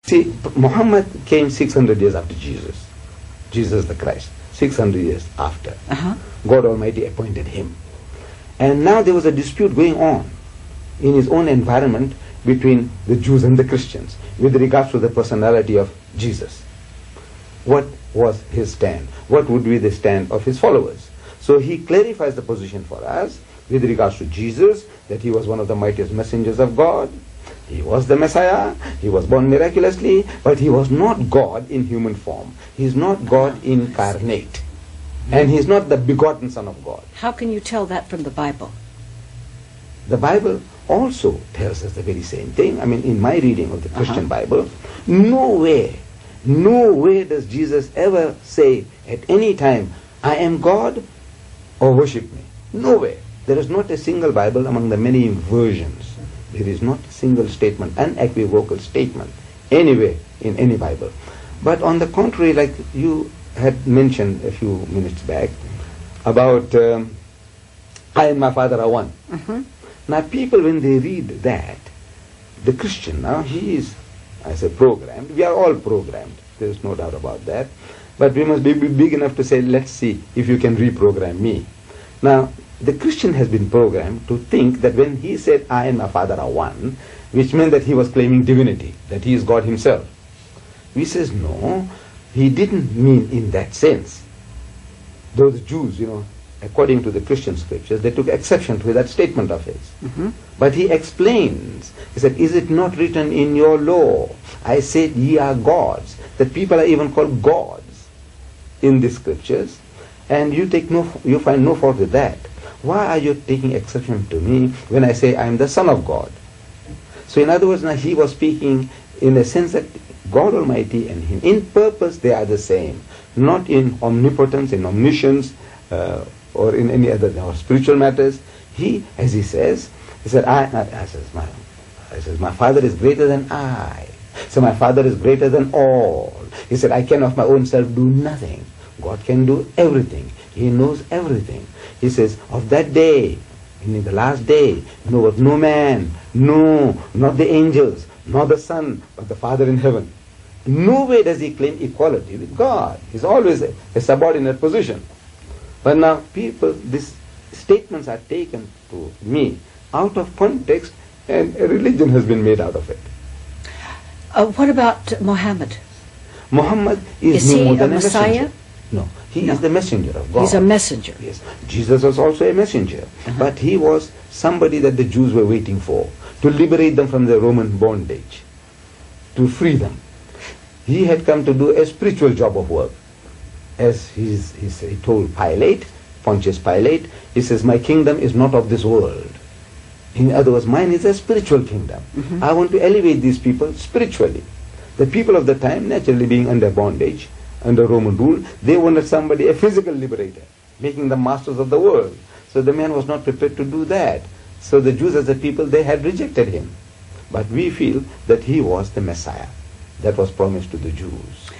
See, Muhammad came 600 years after Jesus. Jesus the Christ. 600 years after. God Almighty appointed him. And now there was a dispute going on in his own environment between the Jews and the Christians with regards to the personality of Jesus. What was his stand? What would be the stand of his followers? So he clarifies the position for us with regards to Jesus, that he was one of the mightiest messengers of God. He was the Messiah. He was born miraculously, but he was not God in human form. He is not God incarnate. And he is not the begotten Son of God. How can you tell that from the Bible? The Bible also tells us the very same thing. I mean, in my reading of the Christian Bible, nowhere does Jesus ever say at any time, I am God or worship me. Nowhere. There is not a single Bible among the many versions. There is not a single statement, unequivocal statement, anywhere in any Bible. But on the contrary, like you had mentioned a few minutes back, about I and my Father are one. Now people, when they read that, the Christian now, he is, I say, programmed. We are all programmed. There is no doubt about that. But we must be big enough to say, let's see if you can reprogram me. Now, the Christian has been programmed to think that when he said, I and my Father are one, which meant that he was claiming divinity, that he is God himself. We says, no, he didn't mean in that sense. Those Jews, according to the Christian scriptures, they took exception to that statement of his. But he explains, he said, is it not written in your law, I said ye are gods, that people are even called gods in the scriptures, and you find no fault with that. Why are you taking exception to me when I say I am the Son of God? So in other words, now he was speaking in the sense that God Almighty and him, in purpose they are the same, not in omnipotence, in omniscience, or in any other spiritual matters. He, as he says, he said, my Father is greater than I. So my Father is greater than all. He said, I can of my own self do nothing. God can do everything. He knows everything. He says, of that day, in the last day, knoweth no man, no, not the angels, nor the Son, but the Father in heaven. No way does he claim equality with God. He's always a subordinate position. But now people, these statements are taken to me out of context, and a religion has been made out of it. What about Muhammad? Muhammad is no more than a Messiah? messenger. No, he is the messenger of God. He's a messenger. Yes. Jesus was also a messenger. But he was somebody that the Jews were waiting for, to liberate them from the Roman bondage, to free them. He had come to do a spiritual job of work. As he told Pontius Pilate, he says, my kingdom is not of this world. In other words, mine is a spiritual kingdom. I want to elevate these people spiritually. The people of the time, naturally being under bondage, under Roman rule, they wanted somebody, a physical liberator, making them masters of the world. So the man was not prepared to do that. So the Jews as a people, they had rejected him. But we feel that he was the Messiah that was promised to the Jews.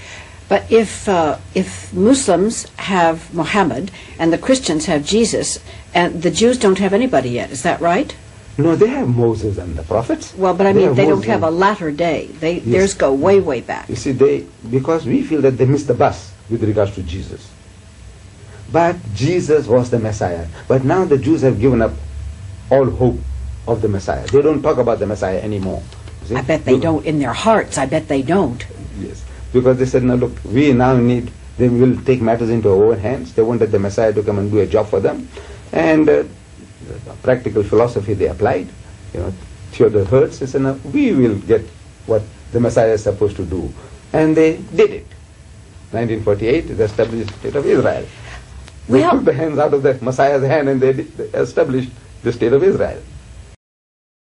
But if Muslims have Muhammad and the Christians have Jesus, and the Jews don't have anybody yet, is that right? No, they have Moses and the prophets. Well, but I mean, they don't have a latter day. Theirs go way, way back. You see, because we feel that they missed the bus with regards to Jesus. But Jesus was the Messiah. But now the Jews have given up all hope of the Messiah. They don't talk about the Messiah anymore. See? I bet they don't in their hearts. I bet they don't. Yes, because they said, no, look, we now need, they will take matters into our own hands. They wanted the Messiah to come and do a job for them. And practical philosophy they applied. Theodore Hertz, they said, now we will get what the Messiah is supposed to do. And they did it. 1948, they established the State of Israel. They took the hands out of the Messiah's hand and they established the State of Israel.